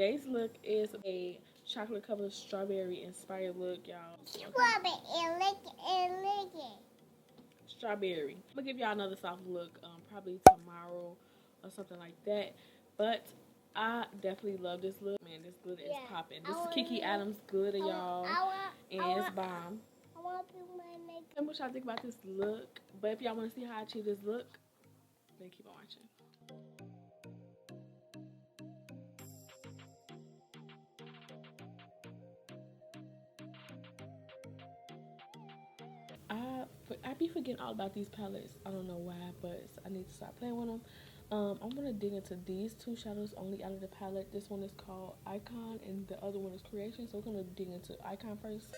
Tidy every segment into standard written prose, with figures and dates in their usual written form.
Today's look is a chocolate covered strawberry inspired look, y'all. Strawberry. I'm gonna give y'all another soft look probably tomorrow or something like that. But I definitely love this look. Man, this glitter is popping. This is Kiki Adams glitter, y'all. And it's bomb. I want to do my makeup. Tell me what y'all think about this look. But if y'all want to see how I achieve this look, then keep on watching. I be forgetting all about these palettes. I don't know why, but I need to stop playing with them. I'm going to dig into these two shadows only out of the palette. This one is called Icon and the other one is Creation. So we're going to dig into Icon first.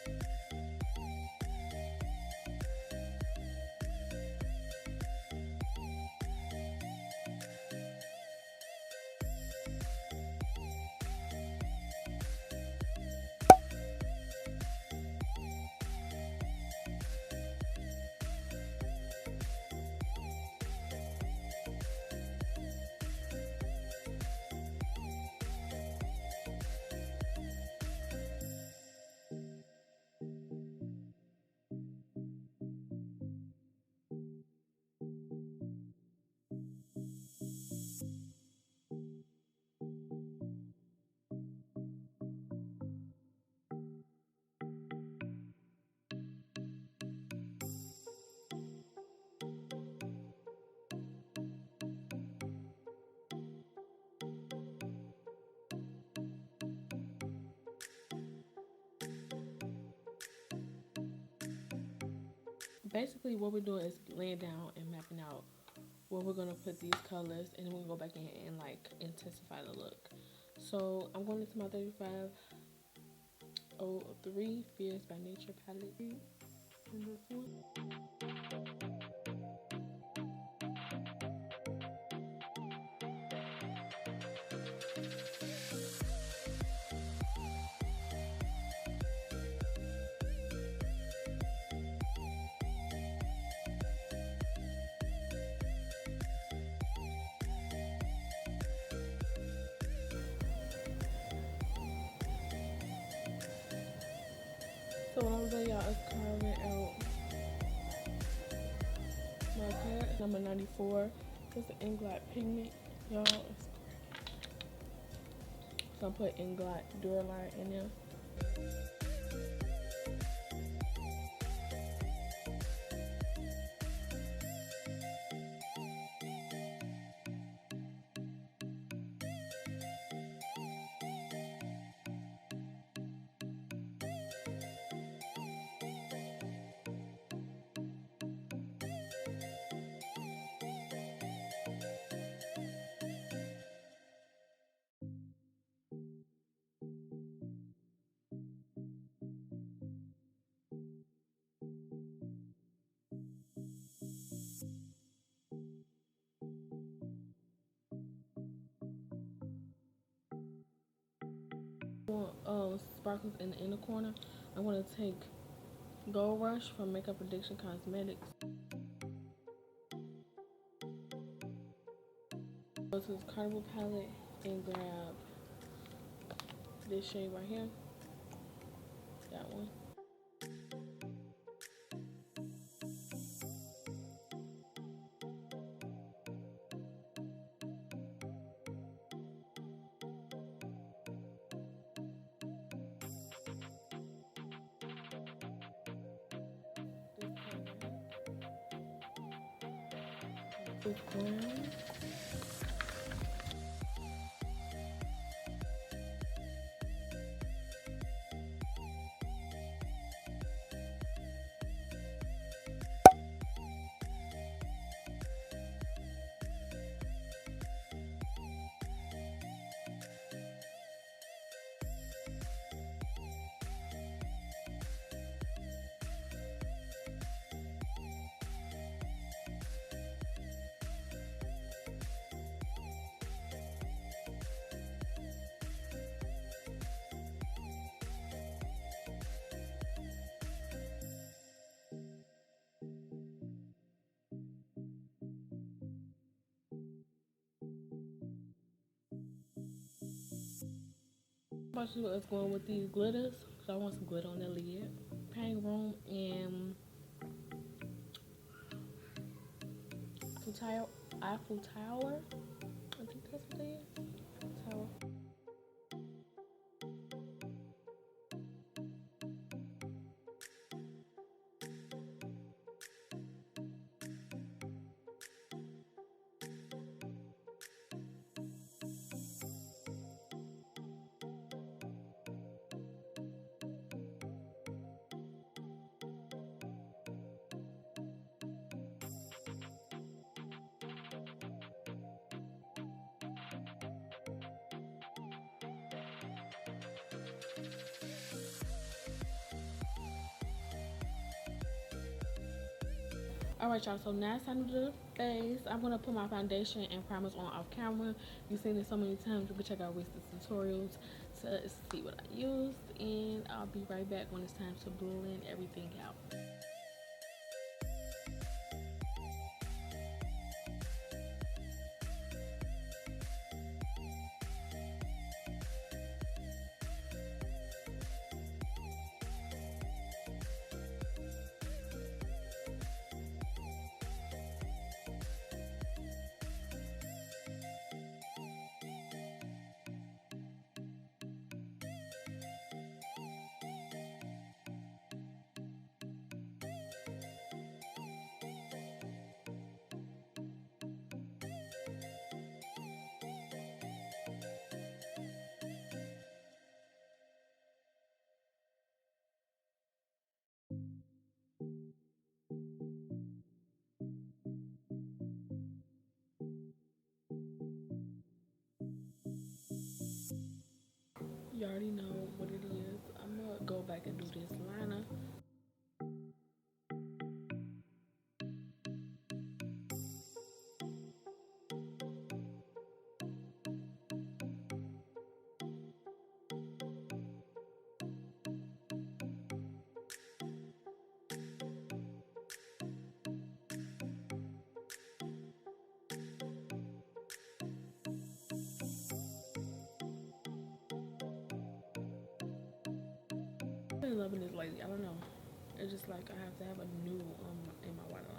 Basically what we're doing is laying down and mapping out where we're going to put these colors, and then we're going to go back in and like intensify the look. So I'm going into my 3503 Fierce by Nature palette in this one. So what I'm doing, y'all, is carving out my palette, number 94. It's the iNGLOT pigment, y'all. It's great. So I'm putting iNGLOT Duraliner in there. Sparkles in the inner corner. I'm going to take Gold Rush from Makeup Addiction Cosmetics. Go to this Carnival palette and grab this shade right here. That one. This brown. I'm about to see what's going with these glitters. So I want some glitter on the lid. Paint Room and Eiffel Tower. I think that's what it is. Tower. Alright, y'all, so now it's time to do the face. I'm going to put my foundation and primers on off camera. You've seen it so many times. You can check out recent tutorials to see what I used. And I'll be right back when it's time to blend everything out. You already know what it is. I'm going to go back and do this liner. I've been loving this lately. I don't know. It's just like I have to have a new in my waterline.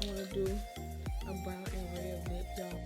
I want to do a brown and red lip, y'all.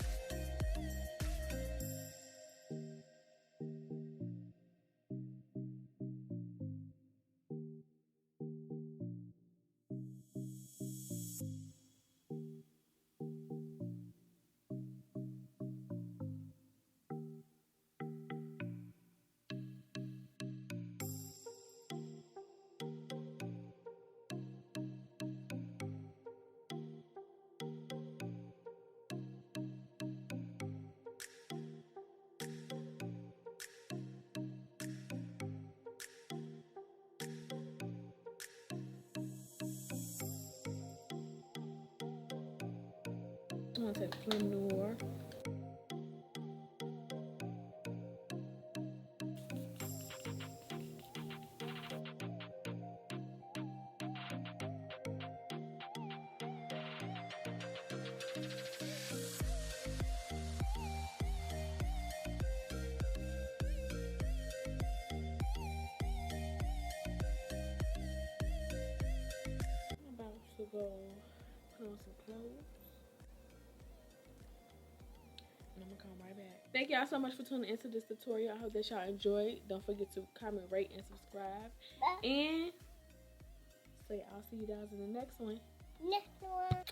I'm going to take Fenty Nior. I'm about to go put on some clothes. And I'm gonna come right back. Thank y'all so much for tuning into this tutorial. I hope that y'all enjoyed. Don't forget to comment, rate, and subscribe. And say I'll see you guys in the next one. Next one.